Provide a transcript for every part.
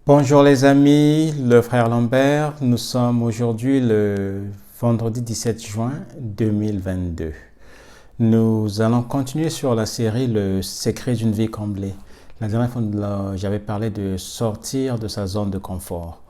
Bonjour les amis, le frère Lambert. Nous sommes aujourd'hui le vendredi 17 juin 2022. Nous allons continuer sur la série Le secret d'une vie comblée. La dernière fois, j'avais parlé de sortir de sa zone de confort.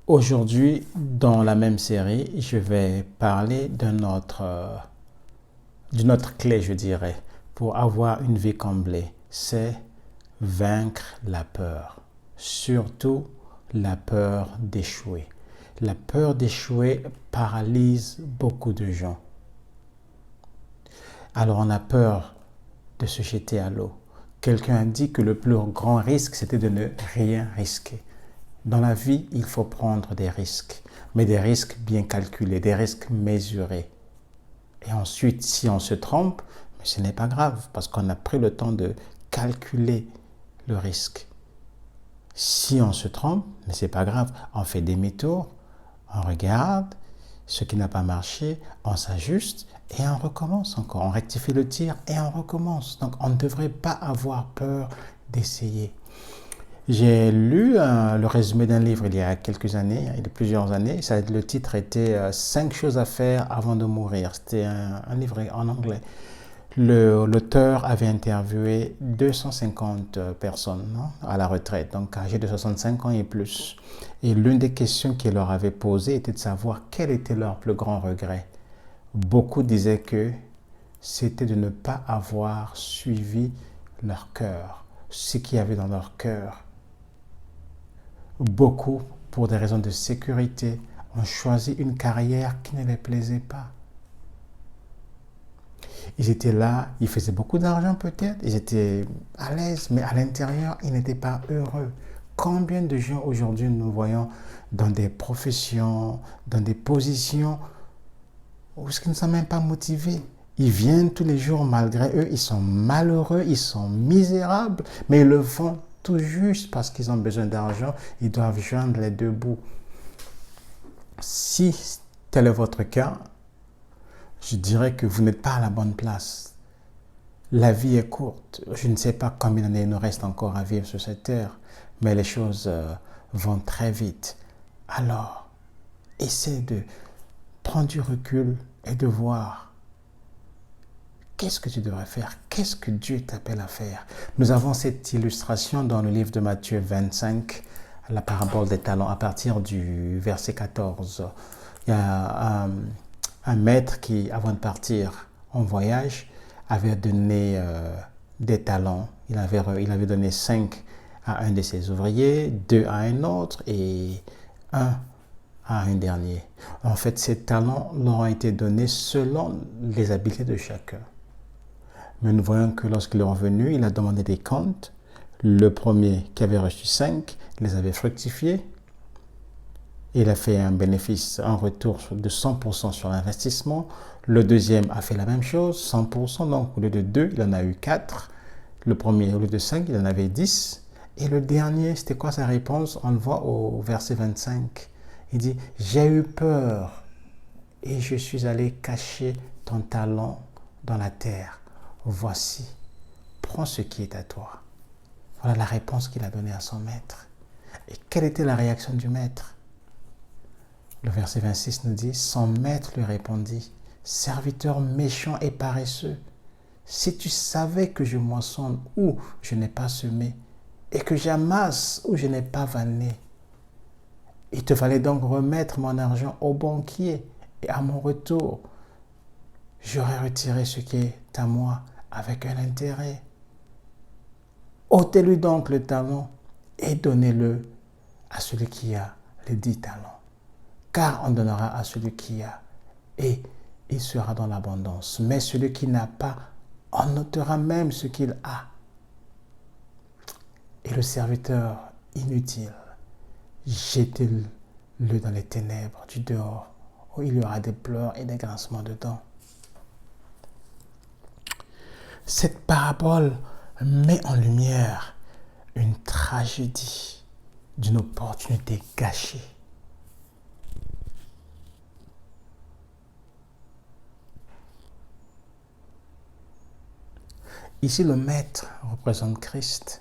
Aujourd'hui, dans la même série, je vais parler d'une autre clé, je dirais, pour avoir une vie comblée. C'est vaincre la peur. Surtout la peur d'échouer. La peur d'échouer paralyse beaucoup de gens. Alors on a peur de se jeter à l'eau. Quelqu'un a dit que le plus grand risque, c'était de ne rien risquer. Dans la vie, il faut prendre des risques, mais des risques bien calculés, des risques mesurés. Et ensuite, si on se trompe, mais ce n'est pas grave, parce qu'on a pris le temps de calculer le risque. Si on se trompe, mais c'est pas grave, on fait demi-tour, on regarde ce qui n'a pas marché, on s'ajuste et on recommence encore. On rectifie le tir et on recommence. Donc on ne devrait pas avoir peur d'essayer. J'ai lu le résumé d'un livre il y a quelques années, il y a plusieurs années. Le titre était 5 choses à faire avant de mourir. C'était un livre en anglais. L'auteur avait interviewé 250 personnes à la retraite, donc âgées de 65 ans et plus. Et l'une des questions qu'il leur avait posées était de savoir quel était leur plus grand regret. Beaucoup disaient que c'était de ne pas avoir suivi leur cœur, ce qu'il y avait dans leur cœur. Beaucoup, pour des raisons de sécurité, ont choisi une carrière qui ne les plaisait pas. Ils étaient là, ils faisaient beaucoup d'argent peut-être, ils étaient à l'aise, mais à l'intérieur, ils n'étaient pas heureux. Combien de gens aujourd'hui nous voyons dans des professions, dans des positions où ils ne sont même pas motivés. Ils viennent tous les jours malgré eux, ils sont malheureux, ils sont misérables, mais ils le font tout juste parce qu'ils ont besoin d'argent, ils doivent joindre les deux bouts. Si tel est votre cas, je dirais que vous n'êtes pas à la bonne place. La vie est courte. Je ne sais pas combien d'années il nous reste encore à vivre sur cette terre, mais les choses vont très vite. Alors, essaie de prendre du recul et de voir qu'est-ce que tu devrais faire, qu'est-ce que Dieu t'appelle à faire. Nous avons cette illustration dans le livre de Matthieu 25, la parabole des talents, à partir du verset 14. Il y a un maître qui, avant de partir en voyage, avait donné des talents. Il avait donné 5 à un de ses ouvriers, 2 à un autre et 1 à un dernier. En fait, ces talents leur ont été donnés selon les habiletés de chacun. Mais nous voyons que lorsqu'il est revenu, il a demandé des comptes. Le premier qui avait reçu 5 les avait fructifiés. Il a fait un bénéfice, un retour de 100% sur l'investissement. Le deuxième a fait la même chose, 100%. Donc, au lieu de 2, il en a eu 4. Le premier, au lieu de 5, il en avait 10. Et le dernier, c'était quoi sa réponse? On le voit au verset 25. Il dit, « J'ai eu peur et je suis allé cacher ton talent dans la terre. Voici, prends ce qui est à toi. » Voilà la réponse qu'il a donnée à son maître. Et quelle était la réaction du maître? Le verset 26 nous dit, son maître lui répondit, serviteur méchant et paresseux, si tu savais que je moissonne où je n'ai pas semé et que j'amasse où je n'ai pas vanné, il te fallait donc remettre mon argent au banquier et à mon retour, j'aurais retiré ce qui est à moi avec un intérêt. Ôtez-lui donc le talent et donnez-le à celui qui a les 10 talents. Car on donnera à celui qui a, et il sera dans l'abondance. Mais celui qui n'a pas, on ôtera même ce qu'il a. Et le serviteur inutile, jetez-le dans les ténèbres du dehors, où il y aura des pleurs et des grincements de dents. Cette parabole met en lumière une tragédie d'une opportunité gâchée. Ici, le maître représente Christ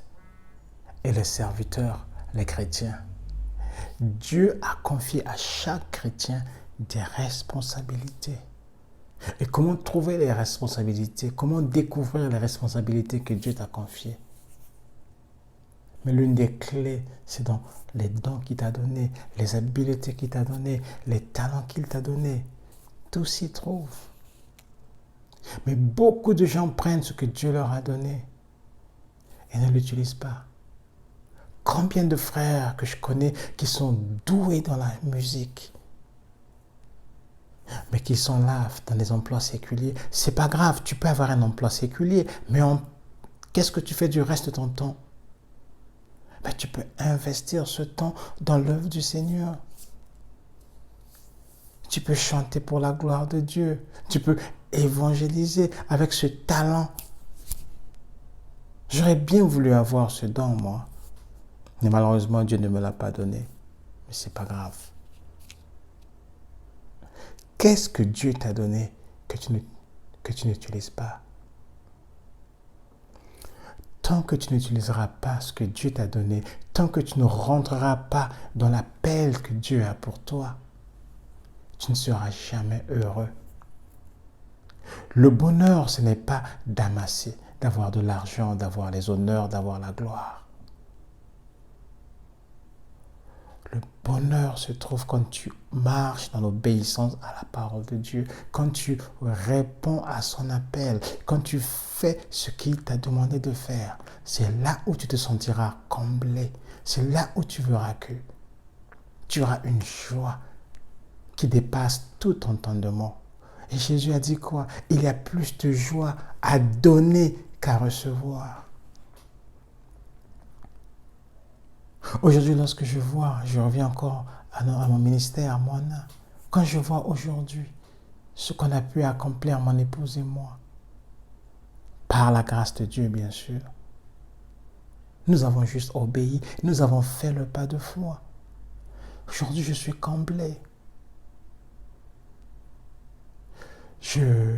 et le serviteur les chrétiens. Dieu a confié à chaque chrétien des responsabilités. Et comment trouver les responsabilités? Comment découvrir les responsabilités que Dieu t'a confiées? Mais l'une des clés, c'est dans les dons qu'il t'a donnés, les habiletés qu'il t'a donnés, les talents qu'il t'a donnés. Tout s'y trouve. Mais beaucoup de gens prennent ce que Dieu leur a donné et ne l'utilisent pas. Combien de frères que je connais qui sont doués dans la musique, mais qui sont là dans des emplois séculiers? C'est pas grave, tu peux avoir un emploi séculier, mais qu'est-ce que tu fais du reste de ton temps? Ben, tu peux investir ce temps dans l'œuvre du Seigneur. Tu peux chanter pour la gloire de Dieu. Tu peux évangéliser avec ce talent. J'aurais bien voulu avoir ce don, moi. Mais malheureusement, Dieu ne me l'a pas donné. Mais ce n'est pas grave. Qu'est-ce que Dieu t'a donné que tu n'utilises pas? Tant que tu n'utiliseras pas ce que Dieu t'a donné, tant que tu ne rentreras pas dans l'appel que Dieu a pour toi, tu ne seras jamais heureux. Le bonheur, ce n'est pas d'amasser, d'avoir de l'argent, d'avoir les honneurs, d'avoir la gloire. Le bonheur se trouve quand tu marches dans l'obéissance à la parole de Dieu, quand tu réponds à son appel, quand tu fais ce qu'il t'a demandé de faire. C'est là où tu te sentiras comblé. C'est là où tu verras que tu auras une joie qui dépasse tout entendement. Et Jésus a dit quoi? Il y a plus de joie à donner qu'à recevoir. Aujourd'hui, lorsque je reviens encore à mon ministère, à Moana, quand je vois aujourd'hui ce qu'on a pu accomplir, mon épouse et moi, par la grâce de Dieu, bien sûr, nous avons juste obéi, nous avons fait le pas de foi. Aujourd'hui, je suis comblé. Je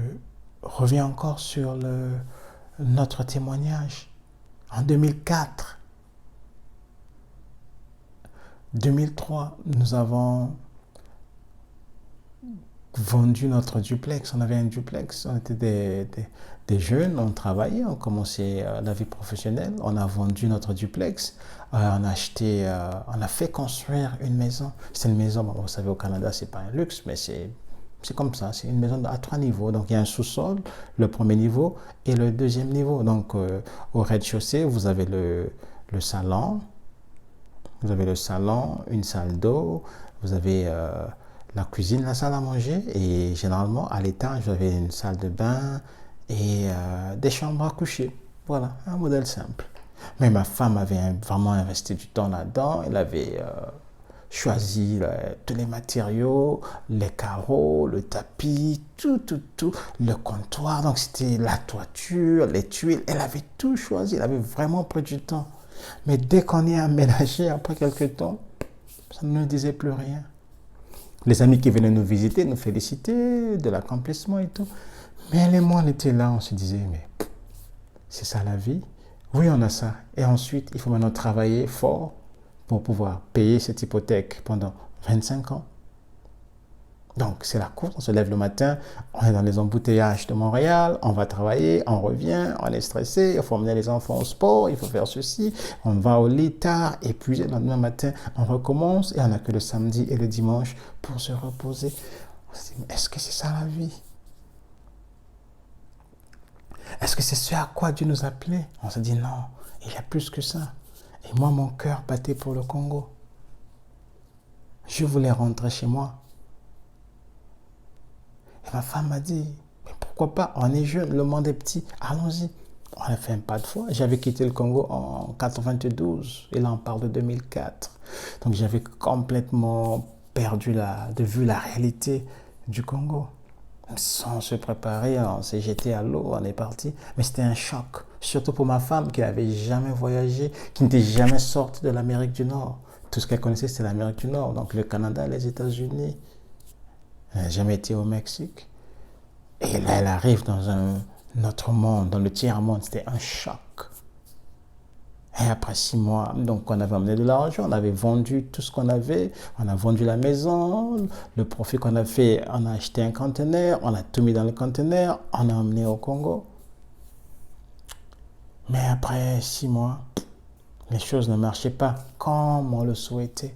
reviens encore sur notre témoignage. En 2004, 2003, nous avons vendu notre duplex. On avait un duplex, on était des jeunes, on travaillait, on commençait la vie professionnelle. On a vendu notre duplex, on a fait construire une maison. C'est une maison, vous savez, au Canada, c'est pas un luxe, mais c'est comme ça, c'est une maison à 3 niveaux. Donc il y a un sous-sol, le premier niveau et le deuxième niveau. Donc au rez-de-chaussée, vous avez le salon. Vous avez le salon, une salle d'eau, vous avez la cuisine, la salle à manger et généralement à l'étage, vous avez une salle de bain et des chambres à coucher. Voilà, un modèle simple. Mais ma femme avait vraiment investi du temps là-dedans. Elle avait choisi tous les matériaux, les carreaux, le tapis, tout, le comptoir. Donc c'était la toiture, les tuiles. Elle avait tout choisi. Elle avait vraiment pris du temps. Mais dès qu'on est aménagé, après quelques temps, ça ne nous disait plus rien. Les amis qui venaient nous visiter, nous félicitaient de l'accomplissement et tout. Mais elle et moi, on était là, on se disait, mais c'est ça la vie? Oui, on a ça. Et ensuite, il faut maintenant travailler fort pour pouvoir payer cette hypothèque pendant 25 ans. Donc, c'est la course, on se lève le matin, on est dans les embouteillages de Montréal, on va travailler, on revient, on est stressé, il faut emmener les enfants au sport, il faut faire ceci, on va au lit tard, épuisé, le lendemain matin, on recommence et on n'a que le samedi et le dimanche pour se reposer. On se dit, mais est-ce que c'est ça la vie? Est-ce que c'est ce à quoi Dieu nous appelait? On se dit non, il y a plus que ça. Et moi, mon cœur battait pour le Congo. Je voulais rentrer chez moi. Et ma femme m'a dit, mais pourquoi pas, on est jeune, le monde est petit, allons-y. On a fait un pas de foi. J'avais quitté le Congo en 92, et là on parle de 2004. Donc j'avais complètement perdu de vue la réalité du Congo. Sans se préparer, on s'est jeté à l'eau, on est parti. Mais c'était un choc, surtout pour ma femme qui n'avait jamais voyagé, qui n'était jamais sortie de l'Amérique du Nord. Tout ce qu'elle connaissait, c'était l'Amérique du Nord, donc le Canada, les États-Unis. Elle n'a jamais été au Mexique. Et là, elle arrive dans un autre monde, dans le tiers-monde. C'était un choc. Et après 6 mois, donc on avait amené de l'argent, on avait vendu tout ce qu'on avait, on a vendu la maison, le profit qu'on a fait, on a acheté un conteneur, on a tout mis dans le conteneur, on a emmené au Congo. Mais après 6 mois, les choses ne marchaient pas comme on le souhaitait.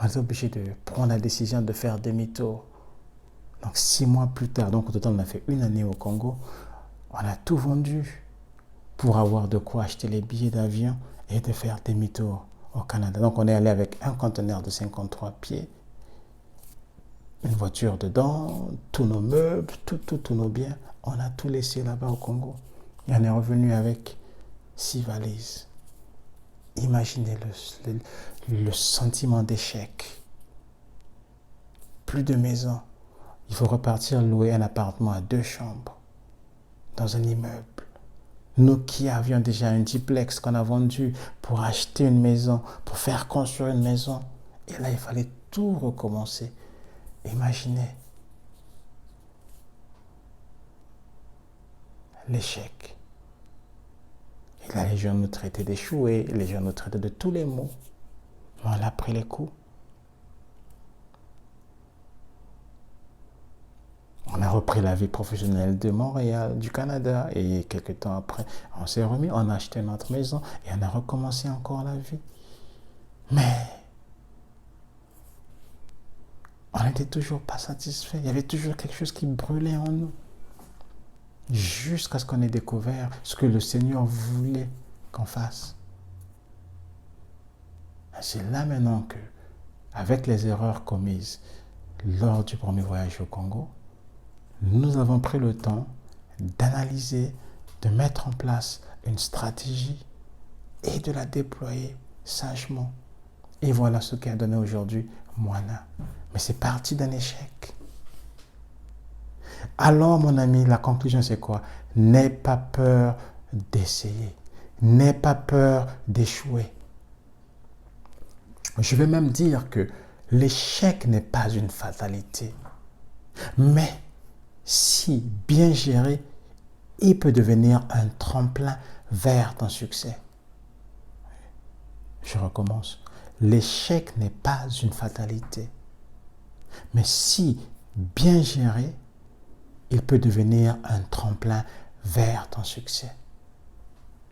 On est obligé de prendre la décision de faire demi-tour. Donc 6 mois plus tard, donc au total on a fait 1 année au Congo, on a tout vendu pour avoir de quoi acheter les billets d'avion et de faire demi-tour au Canada. Donc on est allé avec un conteneur de 53 pieds, une voiture dedans, tous nos meubles, tous nos biens. On a tout laissé là-bas au Congo. Et on est revenu avec 6 valises. Imaginez le sentiment d'échec. Plus de maison. Il faut repartir louer un appartement à 2 chambres dans un immeuble. Nous qui avions déjà un duplex qu'on a vendu pour acheter une maison, pour faire construire une maison. Et là, il fallait tout recommencer. Imaginez l'échec. Et là, les gens nous traitaient d'échoués, les gens nous traitaient de tous les maux. Mais on a pris les coups. On a repris la vie professionnelle de Montréal, du Canada, et quelques temps après, on s'est remis, on a acheté notre maison et on a recommencé encore la vie. Mais on n'était toujours pas satisfait. Il y avait toujours quelque chose qui brûlait en nous. Jusqu'à ce qu'on ait découvert ce que le Seigneur voulait qu'on fasse. C'est là maintenant que, avec les erreurs commises lors du premier voyage au Congo, nous avons pris le temps d'analyser, de mettre en place une stratégie et de la déployer sagement. Et voilà ce qui a donné aujourd'hui Moana. Mais c'est parti d'un échec. Alors, mon ami, la conclusion, c'est quoi? N'aie pas peur d'essayer. N'aie pas peur d'échouer. Je vais même dire que l'échec n'est pas une fatalité. Mais si bien géré, il peut devenir un tremplin vers ton succès. Je recommence. L'échec n'est pas une fatalité. Mais si bien géré, il peut devenir un tremplin vers ton succès.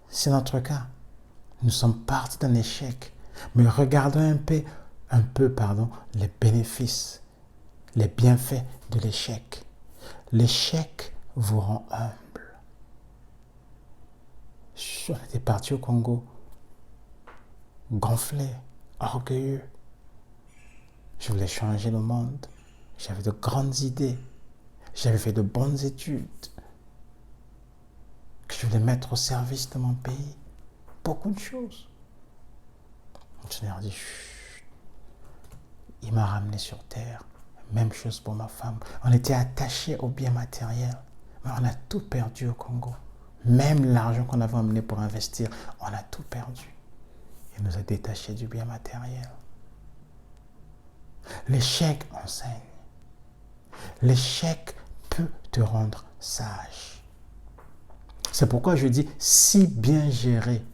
C'est notre cas. Nous sommes partis d'un échec, mais regardons un peu, les bénéfices, les bienfaits de l'échec. L'échec vous rend humble. On était parti au Congo, gonflé, orgueilleux. Je voulais changer le monde. J'avais de grandes idées. J'avais fait de bonnes études que je voulais mettre au service de mon pays. Beaucoup de choses. Le Seigneur a dit, chut. Il m'a ramené sur terre. Même chose pour ma femme. On était attachés aux biens matériels, mais on a tout perdu au Congo. Même l'argent qu'on avait emmené pour investir, on a tout perdu. Il nous a détachés du bien matériel. L'échec enseigne. L'échec peut te rendre sage. C'est pourquoi je dis, si bien géré,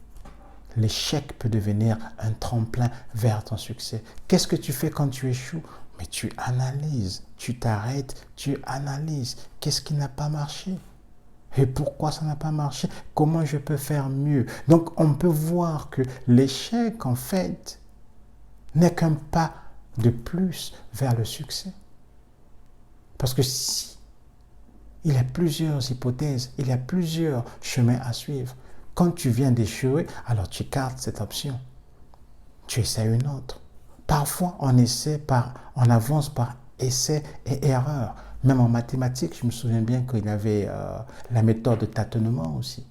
l'échec peut devenir un tremplin vers ton succès. Qu'est-ce que tu fais quand tu échoues? Mais tu analyses, tu t'arrêtes, tu analyses. Qu'est-ce qui n'a pas marché? Et pourquoi ça n'a pas marché? Comment je peux faire mieux? Donc, on peut voir que l'échec, en fait, n'est qu'un pas de plus vers le succès. Parce que si il y a plusieurs hypothèses, il y a plusieurs chemins à suivre. Quand tu viens d'échouer, alors tu gardes cette option. Tu essaies une autre. Parfois, on avance par essai et erreur. Même en mathématiques, je me souviens bien qu'il y avait la méthode de tâtonnement aussi.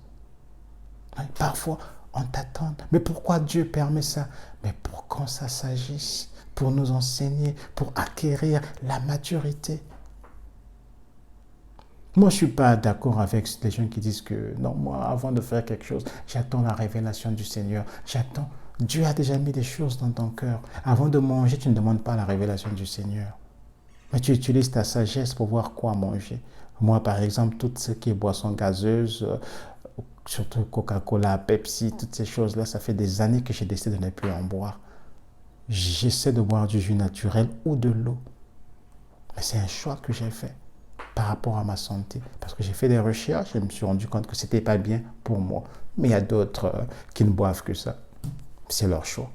Parfois, on tâtonne. Mais pourquoi Dieu permet ça? Mais pour qu'on s'agisse, pour nous enseigner, pour acquérir la maturité. Moi, je ne suis pas d'accord avec les gens qui disent que non, moi, avant de faire quelque chose, j'attends la révélation du Seigneur. J'attends. Dieu a déjà mis des choses dans ton cœur. Avant de manger, tu ne demandes pas la révélation du Seigneur. Mais tu utilises ta sagesse pour voir quoi manger. Moi, par exemple, tout ce qui est boisson gazeuse, surtout Coca-Cola, Pepsi, toutes ces choses-là, ça fait des années que j'ai décidé de ne plus en boire. J'essaie de boire du jus naturel ou de l'eau. Mais c'est un choix que j'ai fait par rapport à ma santé. Parce que j'ai fait des recherches et je me suis rendu compte que ce n'était pas bien pour moi. Mais il y a d'autres qui ne boivent que ça. C'est leur choix.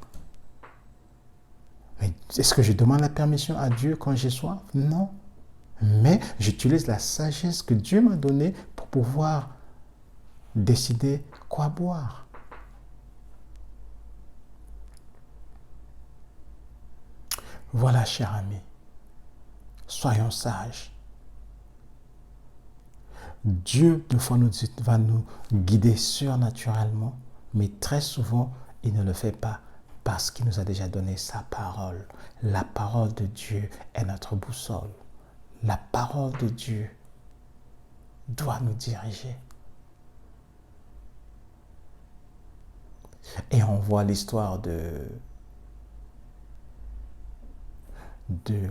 Mais est-ce que je demande la permission à Dieu quand j'ai soif? Non. Mais j'utilise la sagesse que Dieu m'a donnée pour pouvoir décider quoi boire. Voilà, cher ami, soyons sages. Dieu, des fois, va nous guider surnaturellement, mais très souvent, il ne le fait pas parce qu'il nous a déjà donné sa parole. La parole de Dieu est notre boussole. La parole de Dieu doit nous diriger. Et on voit l'histoire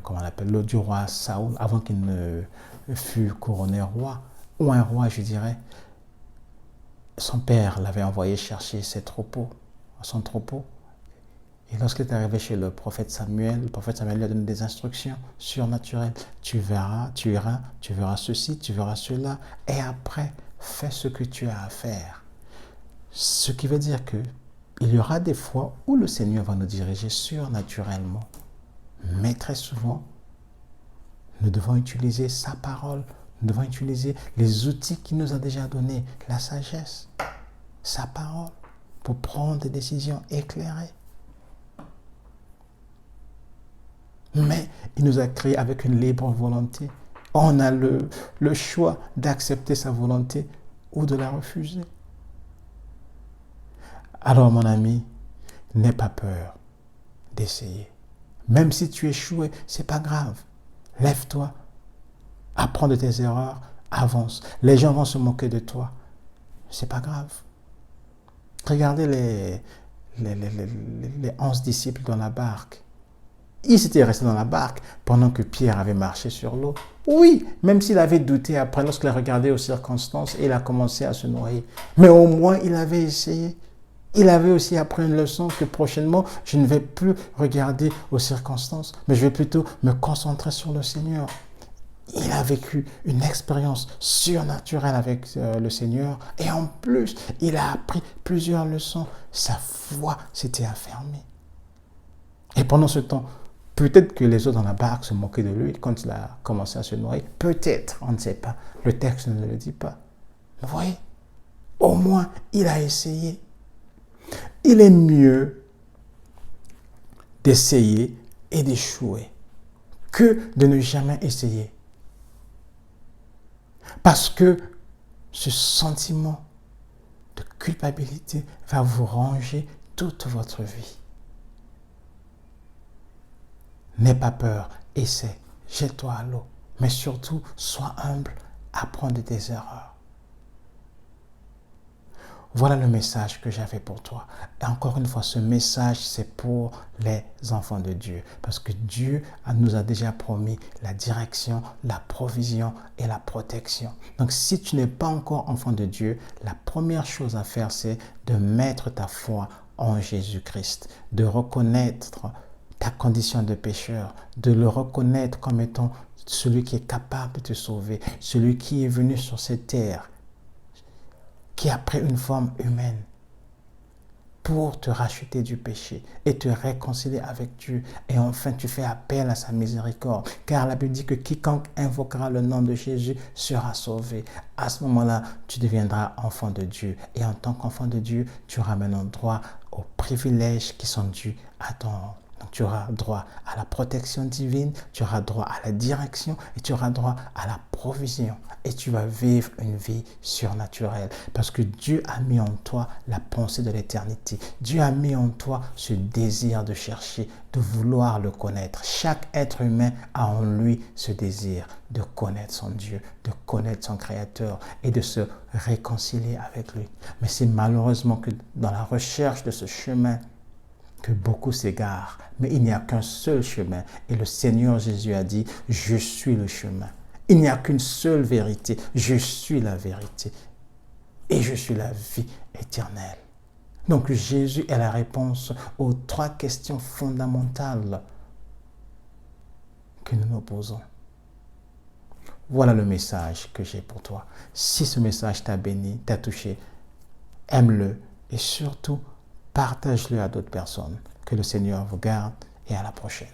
comment on appelle, du roi Saoul, avant qu'il ne fût couronné roi, ou un roi, je dirais. Son père l'avait envoyé chercher son troupeau. Et lorsqu'il est arrivé chez le prophète Samuel lui a donné des instructions surnaturelles. Tu verras, tu iras, tu verras ceci, tu verras cela, et après, fais ce que tu as à faire. Ce qui veut dire que il y aura des fois où le Seigneur va nous diriger surnaturellement. Mais très souvent, nous devons utiliser sa parole, nous devons utiliser les outils qu'il nous a déjà donnés, la sagesse, sa parole, pour prendre des décisions éclairées. Mais il nous a créés avec une libre volonté. On a le choix d'accepter sa volonté ou de la refuser. Alors mon ami, n'aie pas peur d'essayer. Même si tu échoues, c'est pas grave. Lève-toi, apprends de tes erreurs, avance. Les gens vont se moquer de toi. C'est pas grave. Regardez les 11 disciples dans la barque. Ils étaient restés dans la barque pendant que Pierre avait marché sur l'eau. Oui, même s'il avait douté après, lorsqu'il a regardé aux circonstances, il a commencé à se noyer. Mais au moins, il avait essayé. Il avait aussi appris une leçon que prochainement, je ne vais plus regarder aux circonstances, mais je vais plutôt me concentrer sur le Seigneur. Il a vécu une expérience surnaturelle avec le Seigneur et en plus, il a appris plusieurs leçons. Sa foi s'était affermie. Et pendant ce temps, peut-être que les autres dans la barque se moquaient de lui quand il a commencé à se noyer. Peut-être, on ne sait pas. Le texte ne le dit pas. Vous voyez, au moins, il a essayé. Il est mieux d'essayer et d'échouer que de ne jamais essayer. Parce que ce sentiment de culpabilité va vous ranger toute votre vie. N'aie pas peur, essaie, jette-toi à l'eau. Mais surtout, sois humble, apprends de tes erreurs. Voilà le message que j'avais pour toi. Et encore une fois, ce message, c'est pour les enfants de Dieu. Parce que Dieu nous a déjà promis la direction, la provision et la protection. Donc, si tu n'es pas encore enfant de Dieu, la première chose à faire, c'est de mettre ta foi en Jésus-Christ, de reconnaître ta condition de pécheur, de le reconnaître comme étant celui qui est capable de te sauver, celui qui est venu sur cette terre, qui a pris une forme humaine pour te racheter du péché et te réconcilier avec Dieu. Et enfin, tu fais appel à sa miséricorde. Car la Bible dit que quiconque invoquera le nom de Jésus sera sauvé. À ce moment-là, tu deviendras enfant de Dieu. Et en tant qu'enfant de Dieu, tu auras maintenant droit aux privilèges qui sont dus à ton nom. Donc, tu auras droit à la protection divine, tu auras droit à la direction et tu auras droit à la provision. Et tu vas vivre une vie surnaturelle parce que Dieu a mis en toi la pensée de l'éternité. Dieu a mis en toi ce désir de chercher, de vouloir le connaître. Chaque être humain a en lui ce désir de connaître son Dieu, de connaître son Créateur et de se réconcilier avec lui. Mais c'est malheureusement que dans la recherche de ce chemin, que beaucoup s'égarent, mais il n'y a qu'un seul chemin. Et le Seigneur Jésus a dit, je suis le chemin. Il n'y a qu'une seule vérité, je suis la vérité. et je suis la vie éternelle. Donc Jésus est la réponse aux 3 questions fondamentales que nous nous posons. Voilà le message que j'ai pour toi. Si ce message t'a béni, t'a touché, aime-le et surtout partage-le à d'autres personnes. Que le Seigneur vous garde et à la prochaine.